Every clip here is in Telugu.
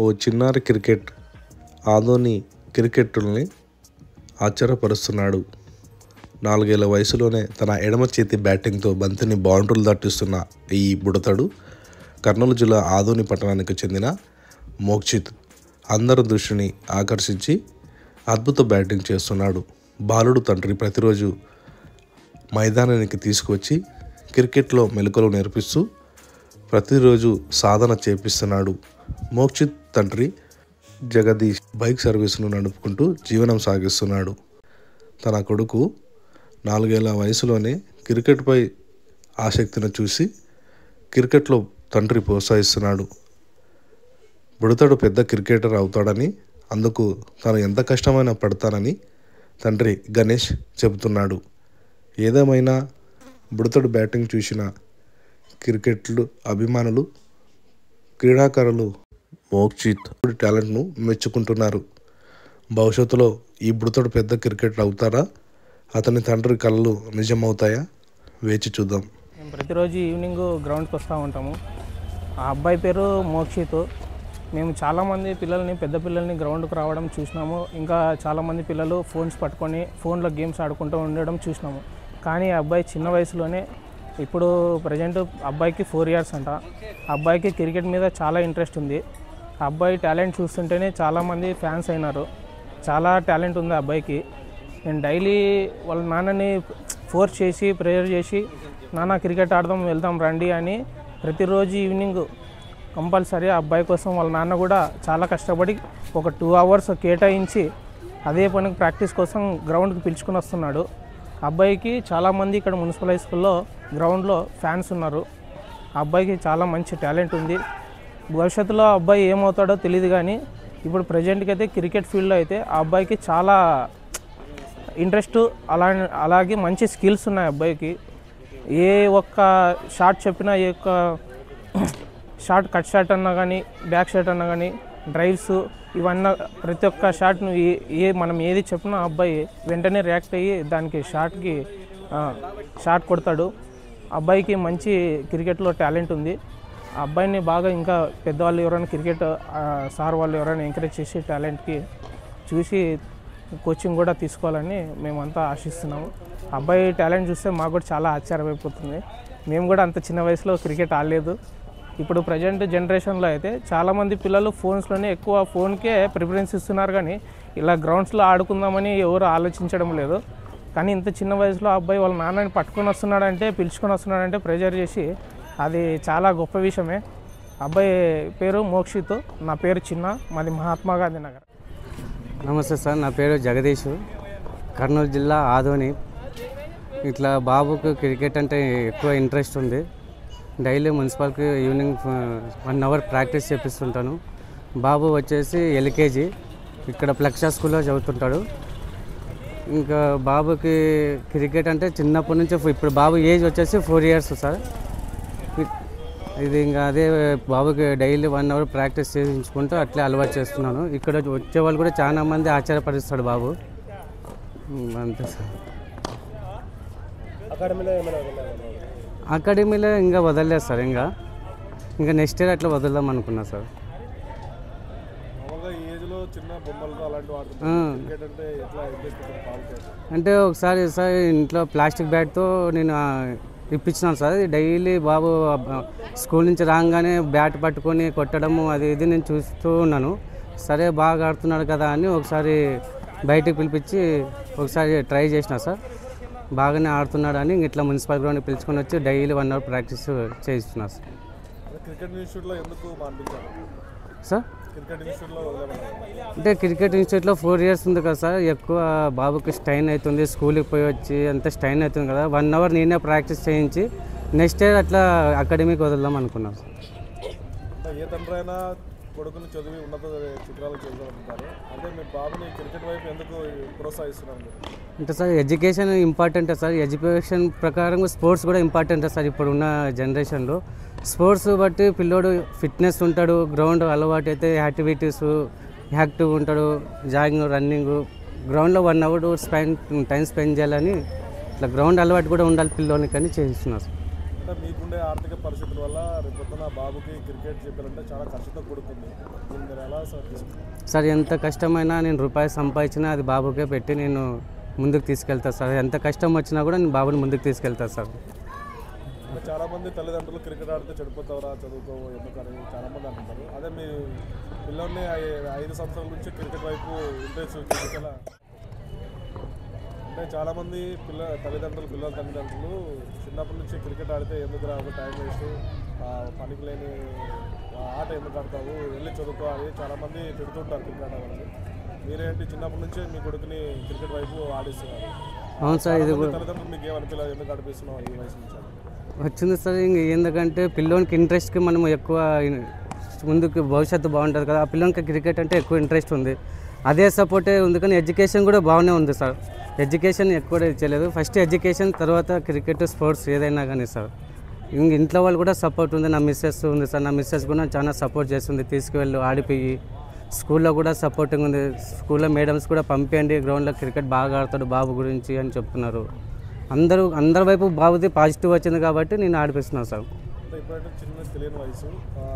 ఓ చిన్నారి క్రికెట్ ఆదోని క్రికెటర్ని ఆశ్చర్యపరుస్తున్నాడు. 4 ఏళ్ల వయసులోనే తన ఎడమ చేతి బ్యాటింగ్తో బంతిని బౌండరీలు దాటిస్తున్న ఈ బుడతడు కర్నూలు జిల్లా ఆదోని పట్టణానికి చెందిన మోక్షిత్ అందరి దృష్టిని ఆకర్షించి అద్భుత బ్యాటింగ్ చేస్తున్నాడు. బాలుడు తండ్రి ప్రతిరోజు మైదానానికి తీసుకువచ్చి క్రికెట్లో మెలకువలు నేర్పిస్తూ ప్రతిరోజు సాధన చేపిస్తున్నాడు. మోక్షిత్ తండ్రి జగదీష్ బైక్ సర్వీసును నడుపుకుంటూ జీవనం సాగిస్తున్నాడు. తన కొడుకు 4 ఏళ్ల వయసులోనే క్రికెట్పై ఆసక్తిని చూసి క్రికెట్లో తండ్రి ప్రోత్సహిస్తున్నాడు. బుడతడు పెద్ద క్రికెటర్ అవుతాడని, అందుకు తాను ఎంత కష్టమైనా పడతానని తండ్రి గణేష్ చెబుతున్నాడు. ఏదేమైనా బుడతడు బ్యాటింగ్ చూసిన క్రికెట్లు అభిమానులు, క్రీడాకారులు మోక్షిత్ టాలెంట్ను మెచ్చుకుంటున్నారు. భవిష్యత్తులో ఈ బుడతడు పెద్ద క్రికెటర్ అవుతారా, అతని తండ్రి కలలు నిజమవుతాయా? వేచి చూద్దాం. మేము ప్రతిరోజు ఈవినింగ్ గ్రౌండ్కి వస్తూ ఉంటాము. ఆ అబ్బాయి పేరు మోక్షిత్. మేము చాలామంది పిల్లల్ని, పెద్ద పిల్లల్ని గ్రౌండ్కి రావడం చూసినాము. ఇంకా చాలామంది పిల్లలు ఫోన్స్ పట్టుకొని ఫోన్లో గేమ్స్ ఆడుకుంటూ ఉండడం చూసినాము. కానీ ఆ అబ్బాయి చిన్న వయసులోనే, ఇప్పుడు ప్రజెంట్ అబ్బాయికి 4 years అంట. ఆ అబ్బాయికి క్రికెట్ మీద చాలా ఇంట్రెస్ట్ ఉంది. ఆ అబ్బాయి టాలెంట్ చూస్తుంటేనే చాలామంది ఫ్యాన్స్ అయినారు. చాలా టాలెంట్ ఉంది ఆ అబ్బాయికి. నేను డైలీ వాళ్ళ నాన్నని ఫోర్స్ చేసి, ప్రేయర్ చేసి, నాన్న క్రికెట్ ఆడదాం, వెళ్దాం రండి అని ప్రతిరోజు ఈవినింగ్ కంపల్సరీ ఆ అబ్బాయి కోసం వాళ్ళ నాన్న కూడా చాలా కష్టపడి ఒక 2 hours కేటాయించి అదే పనికి ప్రాక్టీస్ కోసం గ్రౌండ్కి పిలుచుకుని వస్తున్నాడు. అబ్బాయికి చాలామంది ఇక్కడ మున్సిపల్ హై స్కూల్లో గ్రౌండ్లో ఫ్యాన్స్ ఉన్నారు. ఆ అబ్బాయికి చాలా మంచి టాలెంట్ ఉంది. భవిష్యత్తులో ఆ అబ్బాయి ఏమవుతాడో తెలియదు, కానీ ఇప్పుడు ప్రజెంట్కి అయితే క్రికెట్ ఫీల్డ్లో అయితే ఆ అబ్బాయికి చాలా ఇంట్రెస్ట్, అలాగే మంచి స్కిల్స్ ఉన్నాయి అబ్బాయికి. ఏ ఒక్క షాట్ చెప్పినా, ఏ ఒక్క షాట్, కట్ షాట్ అన్నా కానీ, బ్యాక్ షాట్ అన్నా కానీ, డ్రైవ్స్, ఇవన్నీ ప్రతి ఒక్క షాట్ను మనం ఏది చెప్పినా అబ్బాయి వెంటనే రియాక్ట్ అయ్యి దానికి షాట్ కొడతాడు. అబ్బాయికి మంచి క్రికెట్లో టాలెంట్ ఉంది. ఆ అబ్బాయిని బాగా ఇంకా పెద్దవాళ్ళు ఎవరైనా క్రికెట్ సార్ వాళ్ళు ఎవరైనా ఎంకరేజ్ చేసి టాలెంట్కి చూసి కోచింగ్ కూడా తీసుకోవాలని మేమంతా ఆశిస్తున్నాము. అబ్బాయి టాలెంట్ చూస్తే మాకు కూడా చాలా ఆశ్చర్యమైపోతుంది. మేము కూడా అంత చిన్న వయసులో క్రికెట్ ఆడలేదు. ఇప్పుడు ప్రజెంట్ జనరేషన్లో అయితే చాలామంది పిల్లలు ఫోన్స్లోనే ఎక్కువ ఫోన్కే ప్రిఫరెన్స్ ఇస్తున్నారు, కానీ ఇలా గ్రౌండ్స్లో ఆడుకుందామని ఎవరు ఆలోచించడం లేదు. కానీ ఇంత చిన్న వయసులో అబ్బాయి వాళ్ళ నాన్నని పట్టుకొని వస్తున్నాడంటే, పిలుచుకొని వస్తున్నాడంటే, ప్రెజర్ చేసి, అది చాలా గొప్ప విషయమే. అబ్బాయి పేరు మోక్షిత్, నా పేరు చిన్న, మాది మహాత్మా గాంధీ నగర్. నమస్తే సార్, నా పేరు జగదీష్, కర్నూలు జిల్లా ఆదోని. ఇట్లా బాబుకు క్రికెట్ అంటే ఎక్కువ ఇంట్రెస్ట్ ఉంది. డైలీ మున్సిపాల్కి ఈవినింగ్ 1 hour ప్రాక్టీస్ చేపిస్తుంటాను. బాబు వచ్చేసి LKG, ఇక్కడ ప్లక్షా స్కూల్లో చదువుతుంటాడు. ఇంకా బాబుకి క్రికెట్ అంటే చిన్నప్పటి నుంచి, ఇప్పుడు బాబు ఏజ్ వచ్చేసి 4 years సార్. ఇది ఇంకా అదే బాబుకి డైలీ 1 hour ప్రాక్టీస్ చేయించుకుంటూ అట్లే అలవాటు చేస్తున్నాను. ఇక్కడ వచ్చే వాళ్ళు కూడా చాలా మంది ఆశ్చర్యపరుస్తాడు బాబు. అంతే సార్. అకాడమీలో ఇంకా వదలలేదు సార్. ఇంకా నెక్స్ట్ ఇయర్ అట్లా వదులుదాం అనుకున్నా సార్. అంటే ఒకసారి సార్ ఇంట్లో ప్లాస్టిక్ బ్యాట్తో నేను ఇప్పించినాను సార్. డైలీ బాబు స్కూల్ నుంచి రాగానే బ్యాట్ పట్టుకొని కొట్టడము అది ఇది నేను చూస్తూ ఉన్నాను. సరే బాగా ఆడుతున్నాడు కదా అని ఒకసారి బయటికి పిలిపించి ఒకసారి ట్రై చేసిన సార్. బాగానే ఆడుతున్నాడు అని ఇట్లా మున్సిపల్ గ్రౌండ్కి పిలుచుకొని వచ్చి డైలీ 1 hour ప్రాక్టీస్ చేయిస్తున్నా సార్. సార్ అంటే క్రికెట్ ఇన్స్టిట్యూట్లో 4 years ఉంది కదా సార్. ఎక్కువ బాబుకి స్ట్రైన్ అవుతుంది, స్కూల్కి పోయి వచ్చి అంత స్ట్రైన్ అవుతుంది కదా. 1 hour నేనే ప్రాక్టీస్ చేయించి నెక్స్ట్ ఇయర్ అట్లా అకాడమీకి వదులుదాం అనుకున్నాను సార్. ఏ తండ్రి అయినా కొడుకుని చదివి ఉన్నత చిత్రాలు చేద్దామంటారు. అంటే మీ బాబుని క్రికెట్ వైపు ఎందుకు ప్రోత్సహిస్తున్నారు? అంటే సార్ ఎడ్యుకేషన్ ఇంపార్టెంటే సార్. ఎడ్యుకేషన్ ప్రకారం స్పోర్ట్స్ కూడా ఇంపార్టెంటే సార్. ఇప్పుడున్న జనరేషన్లో స్పోర్ట్స్ బట్టి పిల్లోడు ఫిట్నెస్ ఉంటాడు, గ్రౌండ్ అలవాటు అయితే యాక్టివిటీస్ యాక్టివ్ ఉంటాడు, జాగింగ్, రన్నింగ్, గ్రౌండ్లో 1 hour టైం స్పెండ్ చేయాలని ఇట్లా గ్రౌండ్ అలవాటు కూడా ఉండాలి పిల్లోనికి అని చేయిస్తున్నారు సార్. అంటే మీకుండే ఆర్థిక పరిస్థితుల వల్ల రేపొద్దున బాబుకి క్రికెట్ చెప్పాలంటే చాలా ఖర్చుతో కూడుకుంది. దీన్ని మీరు ఎలా సార్ తీసుకుంటారు? సార్ ఎంత కష్టమైనా నేను రూపాయి సంపాదించినా అది బాబుకే పెట్టి నేను ముందుకు తీసుకెళ్తాను సార్. ఎంత కష్టం వచ్చినా కూడా నేను బాబుని ముందుకు తీసుకెళ్తాను సార్. అంటే చాలామంది తల్లిదండ్రులు క్రికెట్ ఆడితే చెడిపోతావరా చదువుకోవు ఎందుకని చాలామంది అంటుంటారు. అదే మీ పిల్లల్ని 5 సంవత్సరాల నుంచి క్రికెట్ వైపు ఇంట్రెస్ట్ చూపించేలా అంటే చాలామంది పిల్లల తల్లిదండ్రులు చిన్నప్పటి నుంచి క్రికెట్ ఆడితే ఎందుకు రావు, టైం వేస్ట్, పనికి లేని ఆట ఎందుకు ఆడతావు, వెళ్ళి చదువుకో అని చాలామంది తిడుతుంటారు క్రికెట్ ఆడాలని. మీరేంటి చిన్నప్పటి నుంచే మీ కొడుకుని క్రికెట్ వైపు ఆడిస్తున్నారు? అవును సార్. ఇది తల్లిదండ్రులు మీకు ఏమనిపించలేదు ఎందుకు ఆడిపిస్తున్నావు ఈ వయసు నుంచి? వచ్చింది సార్. ఇంక ఎందుకంటే పిల్లోనికి ఇంట్రెస్ట్కి మనం ఎక్కువ ముందుకు భవిష్యత్తు బాగుంటుంది కదా, ఆ పిల్లోనికి క్రికెట్ అంటే ఎక్కువ ఇంట్రెస్ట్ ఉంది. అదే సపోర్టే ఉంది. కానీ ఎడ్యుకేషన్ కూడా బాగానే ఉంది సార్. ఎడ్యుకేషన్ ఎక్కువ చేయలేదు. ఫస్ట్ ఎడ్యుకేషన్, తర్వాత క్రికెట్, స్పోర్ట్స్ ఏదైనా కానీ సార్. ఇంక ఇంట్లో వాళ్ళు కూడా సపోర్ట్ ఉంది. నా మిస్సెస్ ఉంది సార్. నా మిస్సెస్ కూడా చాలా సపోర్ట్ చేస్తుంది. తీసుకువెళ్ళి ఆడిపోయి స్కూల్లో కూడా సపోర్టింగ్ ఉంది. స్కూల్లో మేడమ్స్ కూడా పంపించండి, గ్రౌండ్లో క్రికెట్ బాగా ఆడతాడు బాబు గురించి అని చెప్తున్నారు. అందరి వైపు బాబుది పాజిటివ్ వచ్చింది కాబట్టి నేను ఆడిపిస్తున్నాను సార్. అంటే ఇప్పుడైతే చిన్న తెలియని వయసు,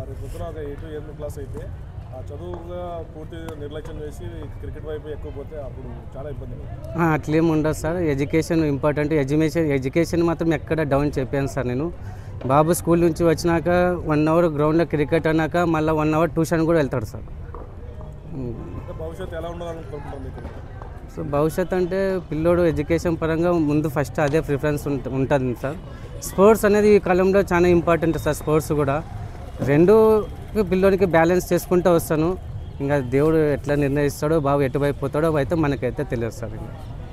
రేపు పొద్దున ఒక 8th క్లాస్ అయితే ఆ చదువుగా పూర్తి నిర్లక్ష్యం చేసి క్రికెట్ వైపు ఎక్కువ పోతే అప్పుడు చాలా ఇబ్బంది. అట్లేం ఉండదు సార్. Education important. ఎడ్యుకేషన్ మాత్రం ఎక్కడ డౌన్ చెప్పాను సార్. నేను బాబు స్కూల్ నుంచి వచ్చినాక 1 అవర్ గ్రౌండ్లో క్రికెట్ అన్నాక మళ్ళీ 1 అవర్ ట్యూషన్ కూడా వెళ్తాడు సార్. భవిష్యత్తు ఎలా ఉండాలనుకుంటున్నారు మీకు? సో భవిష్యత్తు అంటే పిల్లోడు ఎడ్యుకేషన్ పరంగా ముందు ఫస్ట్ అదే ప్రిఫరెన్స్ ఉంటుంది సార్. స్పోర్ట్స్ అనేది ఈ కాలంలో చాలా ఇంపార్టెంట్ సార్. స్పోర్ట్స్ కూడా రెండు పిల్లోనికి బ్యాలెన్స్ చేసుకుంటూ వస్తాను. ఇంకా దేవుడు ఎట్లా నిర్ణయిస్తాడో బాబు ఎటువైపు పోతాడో అయితే మనకైతే తెలియదు సార్.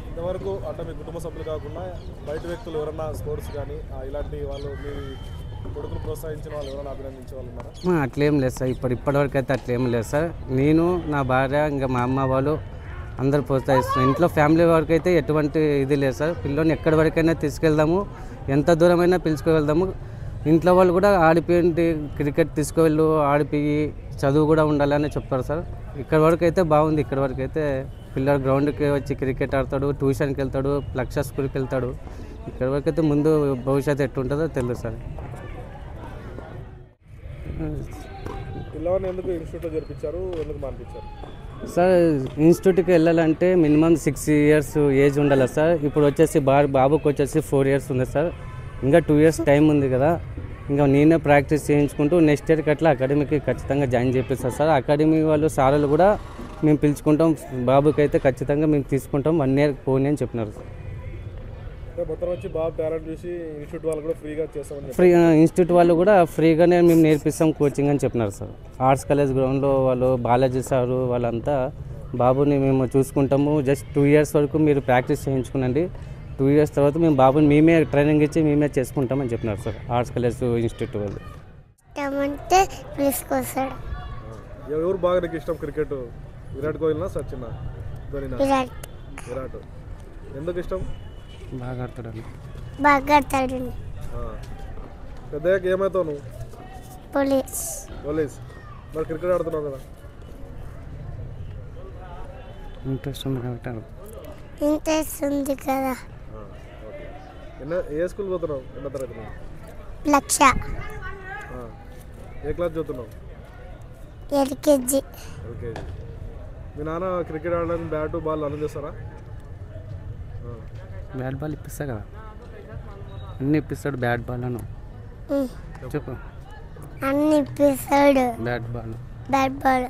ఇంతవరకు అంటే మీ కుటుంబ సభ్యులు కాకుండా బయట వ్యక్తులు ఎవరన్నా స్పోర్ట్స్ కానీ ఇలాంటి వాళ్ళు మీ కొడుకును ప్రోత్సహించిన వాళ్ళు ఎవరైనా అభినందించే వాళ్ళు ఉన్నారా? అట్లేం లేదు సార్. ఇప్పటివరకు అయితే అట్లేం లేదు సార్. నేను, నా భార్య, ఇంకా మా అమ్మ వాళ్ళు అందరూ ప్రోత్సహిస్తున్నాం. ఇంట్లో ఫ్యామిలీ వరకు అయితే ఎటువంటి ఇది లేదు సార్. పిల్లోని ఎక్కడి వరకైనా తీసుకెళ్దాము, ఎంత దూరమైనా పిలుచుకువెళ్దాము. ఇంట్లో వాళ్ళు కూడా ఆడిపోయింది క్రికెట్ తీసుకువెళ్ళు, ఆడిపోయి చదువు కూడా ఉండాలని చెప్తారు సార్. ఇక్కడ వరకు అయితే బాగుంది. ఇక్కడ వరకు అయితే పిల్లలు గ్రౌండ్కి వచ్చి క్రికెట్ ఆడతాడు, ట్యూషన్కి వెళ్తాడు, లక్ష స్కూల్కి వెళ్తాడు. ఇక్కడ వరకు అయితే ముందు భవిష్యత్తు ఎట్టుంటుందో తెలియదు సార్. పిల్లవాడిని ఎందుకు ఇన్స్టిట్యూట్లో చేర్పించారు, ఎందుకు మానిపించారు సార్? ఇన్స్టిట్యూట్కి వెళ్ళాలంటే మినిమం 6 years ఏజ్ ఉండాలి సార్. ఇప్పుడు వచ్చేసి బాబుకి వచ్చేసి 4 years ఉంది సార్. ఇంకా 2 years టైం ఉంది కదా. ఇంకా నేనే ప్రాక్టీస్ చేయించుకుంటూ నెక్స్ట్ ఇయర్కి అట్లా అకాడమీకి ఖచ్చితంగా జాయిన్ చేపిస్తాను సార్. అకాడమీ వాళ్ళు సార్లు కూడా మేము పిలుచుకుంటాం. బాబుకి అయితే ఖచ్చితంగా మేము తీసుకుంటాం. 1 year పోనీ అని చెప్పినారు సార్. మొత్తం వచ్చి బాబు టాలెంట్ చూసి ఇన్స్టిట్యూట్ వాళ్ళు కూడా ఫ్రీగా చేస్తామని ఇన్స్టిట్యూట్ వాళ్ళు కూడా ఫ్రీగానే మేము నేర్పిస్తాం కోచింగ్ అని చెప్పినారు సార్. ఆర్ట్స్ కాలేజ్ గ్రౌండ్లో వాళ్ళు బాలాజీ సారు వాళ్ళంతా బాబుని మేము చూసుకుంటాము. జస్ట్ 2 years వరకు మీరు ప్రాక్టీస్ చేయించుకునండి. 2 years తర్వాత మేము బాబుని మేమే ట్రైనింగ్ ఇచ్చి మేమే చేసుకుంటామని చెప్పినారు సార్ ఆర్ట్స్ కాలేజ్ ఇన్స్టిట్యూట్ వాళ్ళు. ఎవరు బాగా నీకు ఇష్టం క్రికెట్? విరాట్ కోహ్లీనా సచిన్ ధోనినా? విరాట్. ఎందుకు ఇష్టం? బాగా ఆడతాడు. పెద్దగా ఏమవుతావు నువ్వు? పోలీస్. మరి క్రికెట్ ఆడుతున్నావు కదా? ఇంట్రెస్ట్ ఉంది కాబట్టి కదా. ఏ స్కూల్ పోతున్నావు? ఎన్నో తరగతి? లక్ష. ఏ క్లాస్ చదువుతున్నావు? ఎల్కేజీ. మీ నాన్న క్రికెట్ ఆడడానికి బ్యాట్ బాల్ అన్నీ చేస్తారా? బ్యాట్ బాల్ ఇప్పిస్తా కదా, అన్నీ ఇప్పిస్తాడు. బ్యాట్ బాల్ అను చెప్పు. అన్ని ఇప్పిస్తాడు. Bat ball bat ball